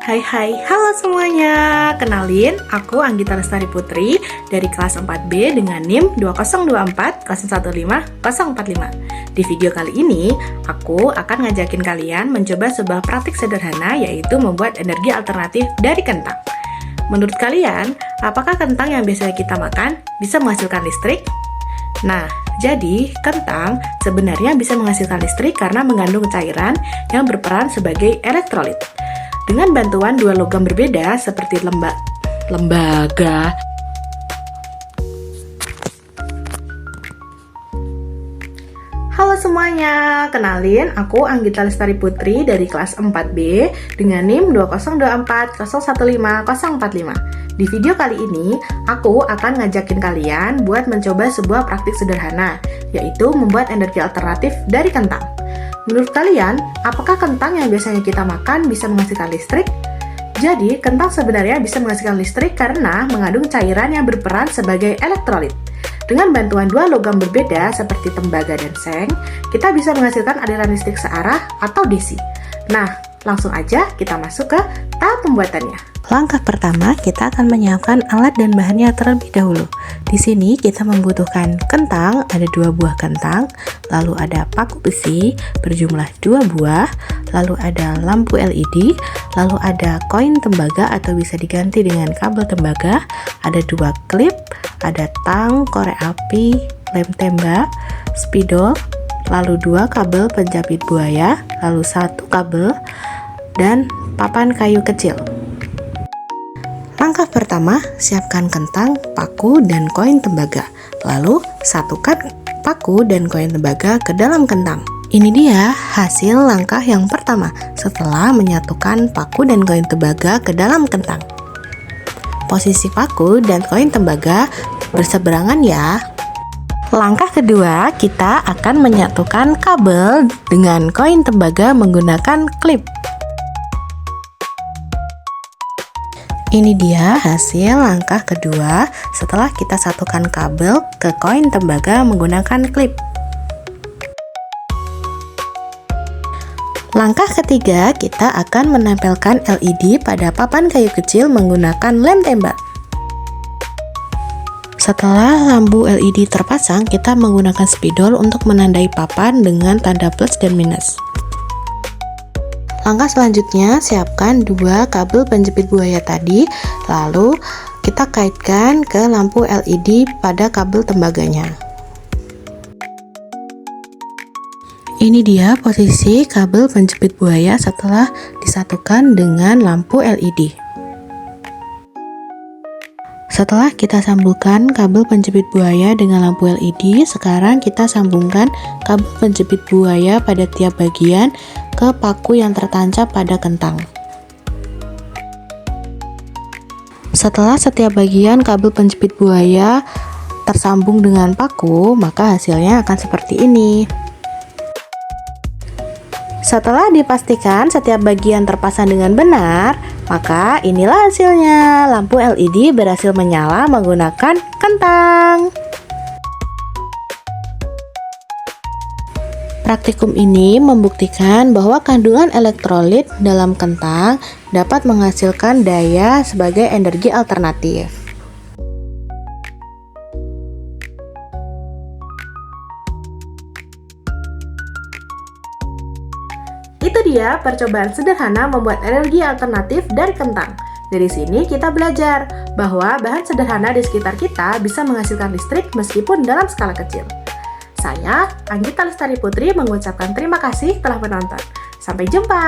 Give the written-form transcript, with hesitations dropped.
Hai, halo semuanya. Kenalin, aku Anggita Lestari Putri dari kelas 4B dengan NIM 2014015 Di video kali ini, aku akan ngajakin kalian mencoba sebuah praktik sederhana, yaitu membuat energi alternatif dari kentang. Menurut kalian, apakah kentang yang biasanya kita makan bisa menghasilkan listrik? Nah, jadi kentang sebenarnya bisa menghasilkan listrik karena mengandung cairan yang berperan sebagai elektrolit. Dengan bantuan dua logam berbeda seperti lembaga. Halo semuanya, kenalin aku Anggita Lestari Putri dari kelas 4B dengan NIM 2024015 Di video kali ini, aku akan ngajakin kalian buat mencoba sebuah praktik sederhana, yaitu membuat energi alternatif dari kentang. Menurut kalian, apakah kentang yang biasanya kita makan bisa menghasilkan listrik? Jadi, kentang sebenarnya bisa menghasilkan listrik karena mengandung cairan yang berperan sebagai elektrolit. Dengan bantuan dua logam berbeda seperti tembaga dan seng, kita bisa menghasilkan aliran listrik searah atau DC. Nah, langsung aja kita masuk ke tahap pembuatannya. Langkah pertama, kita akan menyiapkan alat dan bahannya terlebih dahulu. Di sini kita membutuhkan kentang, ada 2 buah kentang, lalu ada paku besi berjumlah 2 buah, lalu ada lampu LED, lalu ada koin tembaga atau bisa diganti dengan kabel tembaga, ada 2 klip, ada tang, korek api, lem tembak, spidol, lalu 2 kabel penjepit buaya, lalu 1 kabel, dan papan kayu kecil. Langkah pertama, siapkan kentang, paku, dan koin tembaga. Lalu, satukan paku dan koin tembaga ke dalam kentang. Ini dia hasil langkah yang pertama setelah menyatukan paku dan koin tembaga ke dalam kentang. Posisi paku dan koin tembaga berseberangan ya. Langkah kedua, kita akan menyatukan kabel dengan koin tembaga menggunakan klip. Ini dia hasil langkah kedua setelah kita satukan kabel ke koin tembaga menggunakan klip. Langkah ketiga, kita akan menempelkan LED pada papan kayu kecil menggunakan lem tembak. Setelah lampu LED terpasang, kita menggunakan spidol untuk menandai papan dengan tanda plus dan minus. Langkah selanjutnya, siapkan 2 kabel penjepit buaya tadi, lalu kita kaitkan ke lampu LED pada kabel tembaganya. Ini dia posisi kabel penjepit buaya setelah disatukan dengan lampu LED. Setelah kita sambungkan kabel penjepit buaya dengan lampu LED, sekarang kita sambungkan kabel penjepit buaya pada tiap bagian ke paku yang tertancap pada kentang. Setelah setiap bagian kabel penjepit buaya tersambung dengan paku, maka hasilnya akan seperti ini. Setelah dipastikan setiap bagian terpasang dengan benar, maka inilah hasilnya. Lampu LED berhasil menyala menggunakan kentang. Praktikum ini membuktikan bahwa kandungan elektrolit dalam kentang dapat menghasilkan daya sebagai energi alternatif. Itu dia percobaan sederhana membuat energi alternatif dari kentang. Dari sini kita belajar bahwa bahan sederhana di sekitar kita bisa menghasilkan listrik meskipun dalam skala kecil. Saya, Anggita Lestari Putri, mengucapkan terima kasih telah menonton. Sampai jumpa!